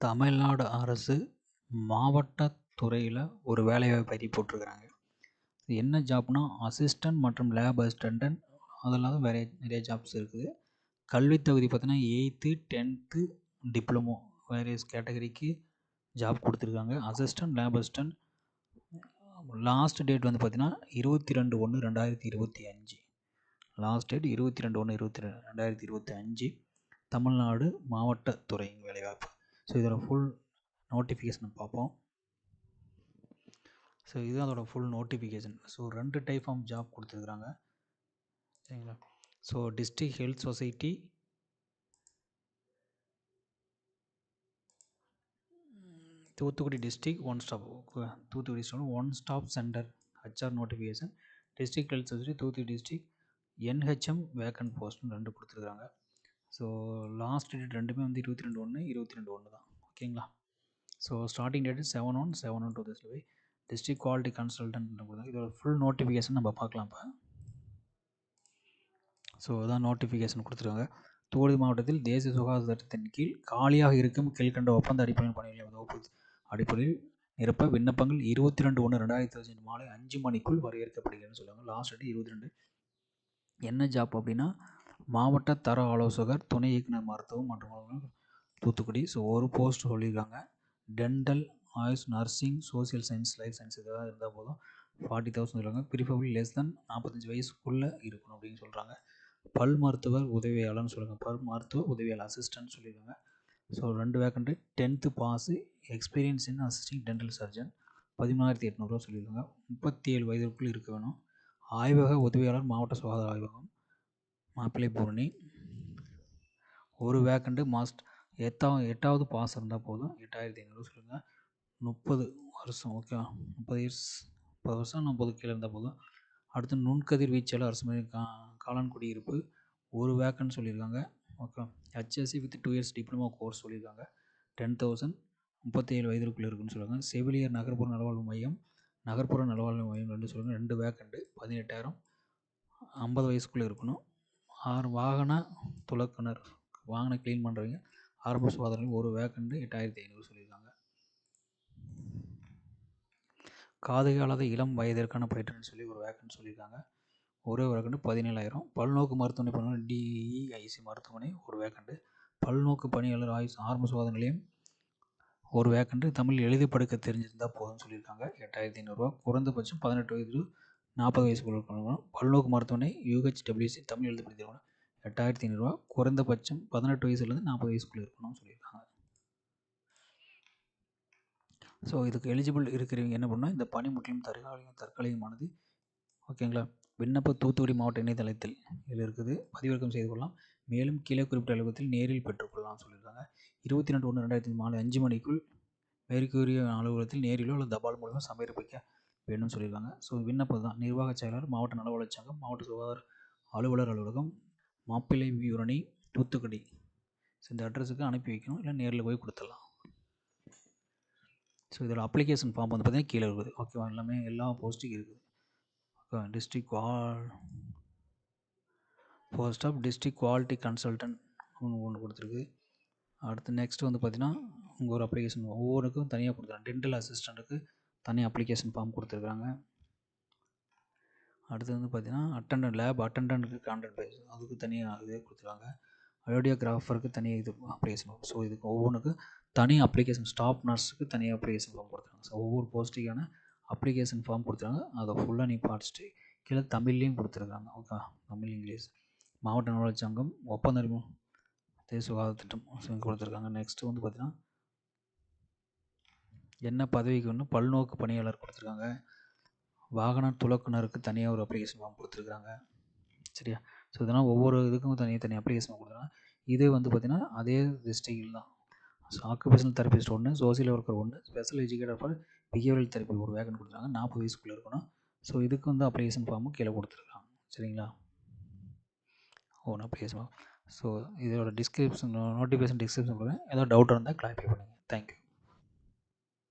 தமிழ்நாடு அரசு மாவட்டத் துறையில் ஒரு வேலைவாய்ப்பு அறிக்கை போட்டிருக்கிறாங்க. என்ன ஜாப்னா அசிஸ்டன்ட் மற்றும் லேப் அசிஸ்டன்ட் அதெல்லாம் நிறைய ஜாப்ஸ் இருக்குது. கல்வித் தகுதி பார்த்தீங்கன்னா 8th 10th டிப்ளமோ வேரியஸ் கேட்டகரிக்கு ஜாப் கொடுத்துருக்காங்க. Assistant lab assistant last date வந்து பார்த்தீங்கன்னா 22/1/2025. லாஸ்ட் டேட் 22/1/2025 தமிழ்நாடு மாவட்டத்துறை வேலைவாய்ப்பு. ஸோ இதோட ஃபுல் நோட்டிஃபிகேஷன் பார்ப்போம். ஸோ இதுதான் அதோட full notification. So 2 type of job கொடுத்துருக்குறாங்க, சரிங்களா. So district health society, Thoothukudi district one stop centre HR notification. District health society Thoothukudi district NHM vacant போஸ்ட்னு 2 கொடுத்துருக்குறாங்க. ஸோ லாஸ்ட் டேட் ரெண்டுமே வந்து 22/1/2022 தான், ஓகேங்களா. So starting date 7/1/7/1 district quality consultant. இதோட full notification நம்ம பார்க்கலாம் இப்போ. ஸோ அதான் நோட்டிஃபிகேஷன் கொடுத்துருக்காங்க. தூத்துக்குடி மாவட்டத்தில் தேசிய சுகாதார திட்டத்தின் கீழ் காலியாக இருக்கும் கீழ்கண்ட ஒப்பந்த அடிப்படையில் பணிகளை அடிப்படையில் நிரப்ப விண்ணப்பங்கள் 22/1/2025 மாலை 5 மணிக்குள் வரவேற்கப்படுகிறதுன்னு சொல்லுவாங்க. Last date 22. என்ன ஜாப் அப்படின்னா மாவட்ட தர ஆலோசகர், துணை இயக்குனர் மருத்துவம் மற்றும் தூத்துக்குடி. ஸோ ஒரு போஸ்ட் சொல்லியிருக்காங்க. Dental, AYUSH, nursing, social science, life science இதெல்லாம் இருந்தால் போதும். 40,000 சொல்லுவாங்க. ப்ரிஃபரபிள் லெஸ் தென் 45 வயசுக்குள்ளே இருக்கணும் அப்படின்னு சொல்கிறாங்க. பல் மருத்துவர் உதவியாளர்னு சொல்லுவாங்க. பல் மருத்துவ உதவியாளர் அசிஸ்டன்ட் சொல்லியிருக்காங்க. So 2 vacant. 10th pass, experience in assisting dental surgeon. 13,800 சொல்லியிருக்காங்க. 37 வயதிற்குள் இருக்க வேணும். ஆய்வக உதவியாளர், மாவட்ட சுகாதார ஆய்வகம், மாப்பிள்ளைபூரணி. ஒரு வேக்கண்ட்டு மாஸ்ட் 8வது பாஸ் இருந்தால் போதும். 8,500 சொல்லுங்க. 30 வருஷம், ஓகே, 30 வருஷம் 40 கீழே இருந்தால் போதும். அடுத்து நுண்கதிர் வீச்சாளர் அரசு காளான் குடியிருப்பு. ஒரு வேக்கன்ட் சொல்லியிருக்காங்க, okay. HSC with 2 years diploma course சொல்லியிருக்காங்க. 10,000. 37 வயதிற்குள்ளே இருக்குன்னு சொல்லுவாங்க. செவிலியர் நகர்ப்புற நலவாழ்வு மையம், நகர்ப்புற நலவாழ்வு மையம் 2 சொல்லுவாங்க. 2 வேக்கண்ட்டு 18,000. 50 வயசுக்குள்ளே இருக்கணும். 6 வாகன துலக்குனர், வாகனம் க்ளீன் பண்ணுறவங்க, ஆரம்ப சுகாதாரம். ஒரு வேக்கண்ட்டு 8,500 சொல்லியிருக்காங்க. காது கேளாத இளம் வயதிற்கான பயிற்றுன்னு சொல்லி ஒரு வேக்கன்ட் சொல்லியிருக்காங்க. ஒரே ஒரு வேக்கண்ட்டு 17,000. பல்நோக்கு மருத்துவமனை பண்ணணும், டிஇஐசி மருத்துவமனை ஒரு வேக்கண்ட்டு. பல்நோக்கு பணியாளர் ஆயுஷ் ஆரம்ப சுகாதார நிலையம் ஒரு வேக்கண்ட்டு. தமிழ் எழுதி படுக்க தெரிஞ்சிருந்தால் போதும்னு சொல்லியிருக்காங்க. 8,500. குறைந்தபட்சம் 18 வயது 40 வயசுக்குள்ள இருக்கணும். பல்நோக்கு மருத்துவமனை UHWC தமிழ் எழுதி படித்திருக்கணும். 8,500. குறைந்தபட்சம் 18 வயசுலேருந்து 40 வயசுக்குள்ளே இருக்கணும்னு சொல்லியிருக்காங்க. ஸோ இதுக்கு எலிஜிபிள் இருக்கிறவங்க என்ன பண்ணால் இந்த பணி முற்றிலும் தற்காலிகமானது, ஓகேங்களா. விண்ணப்ப தூத்துக்குடி மாவட்ட இணையதளத்தில் இதில் இருக்குது, பதிவிறக்கம் செய்து கொள்ளலாம். மேலும் கீழே குறிப்பிட்ட அலுவலகத்தில் நேரில் பெற்றுக்கொள்ளலாம்னு சொல்லியிருக்காங்க. 22/1/2025 மாலை 5 மணிக்குள் மேற்கூறிய அலுவலகத்தில் நேரிலோ அல்லது தபால் மூலமாக சமர்ப்பிக்க வேணும்னு சொல்லியிருக்காங்க. ஸோ விண்ணப்பம் தான் நிர்வாக செயலாளர், மாவட்ட நல வளர்ச்சங்கம், மாவட்ட சுகாதார அலுவலர் அலுவலகம், மாப்பிள்ளைபூரணி, தூத்துக்குடி. ஸோ இந்த அட்ரஸுக்கு அனுப்பி வைக்கணும், இல்லை நேரில் போய் கொடுத்துடலாம். ஸோ இதோட அப்ளிகேஷன் ஃபார்ம் வந்து பார்த்தீங்கன்னா கீழே இருக்குது, ஓகேவா. எல்லாமே எல்லா போஸ்ட்டுக்கும் இருக்குது. Okay. Post of district quality consultant ஒன்று கொடுத்துருக்கு. அடுத்து நெக்ஸ்ட் வந்து பார்த்தீங்கன்னா உங்கள் ஒரு அப்ளிகேஷன் ஒவ்வொருக்கும் தனியாக கொடுத்துருக்காங்க. டென்டல் அசிஸ்டண்ட்டுக்கு தனியாக அப்ளிகேஷன் ஃபார்ம் கொடுத்துருக்காங்க. அடுத்து வந்து பார்த்தீங்கன்னா லேப் அட்டண்டன்ட்டுக்கு கான்ட்ராக்ட் பேஸ், அதுக்கு தனியாக இதே கொடுத்துருக்காங்க. ரேடியோகிராஃபருக்கு தனியாக இது அப்ளிகேஷன் ஃபார்ம். ஸோ இதுக்கு ஒவ்வொன்றுக்கும் தனி அப்ளிகேஷன், ஸ்டாஃப் நர்ஸுக்கு தனியாக அப்ளிகேஷன் ஃபார்ம் கொடுத்துருக்காங்க. ஸோ ஒவ்வொரு போஸ்ட்டுக்கான அப்ளிகேஷன் ஃபார்ம் கொடுத்துருக்காங்க. அதை ஃபுல்லாக நீ படிச்சுட்டு கீழே தமிழ்லேயும் கொடுத்துருக்காங்க, ஓகே. தமிழ், இங்கிலீஷ். மாவட்ட நலவளர்ச்சி சங்கம், ஒப்பந்த தேசிய சுகாதார திட்டம் கொடுத்துருக்காங்க. நெக்ஸ்ட்டு வந்து பார்த்தீங்கன்னா என்ன பதவிக்கு ஒன்று பல்நோக்கு பணியாளர் கொடுத்துருக்காங்க. வாகன துலக்குனருக்கு தனியாக ஒரு அப்ளிகேஷன் ஃபார்ம் கொடுத்துருக்காங்க, சரியா. ஸோ இதெல்லாம் ஒவ்வொரு இதுக்கும் தனி அப்ளிகேஷன் கொடுத்துருக்காங்க. இதே வந்து பார்த்திங்கன்னா அதே டிஸ்ட்ரிக்டில் தான். So occupational therapist 1, social worker 1, special educator for behavioural therapy ஒரு வேகன் கொடுத்துருக்காங்க. 40 வயசுக்குள்ளே இருக்கணும். ஸோ இதுக்கு வந்து அப்ளிகேஷன் ஃபார்மும் கீழே கொடுத்துருக்காங்க, சரிங்களா. Application form. ஸோ இதோட நோட்டிஃபிகேஷன் டிஸ்கிரிப்ஷன் கொடுக்குறேன். ஏதாவது டவுட் இருந்தால் கிளாரிஃபை பண்ணுங்கள். தேங்க்யூ.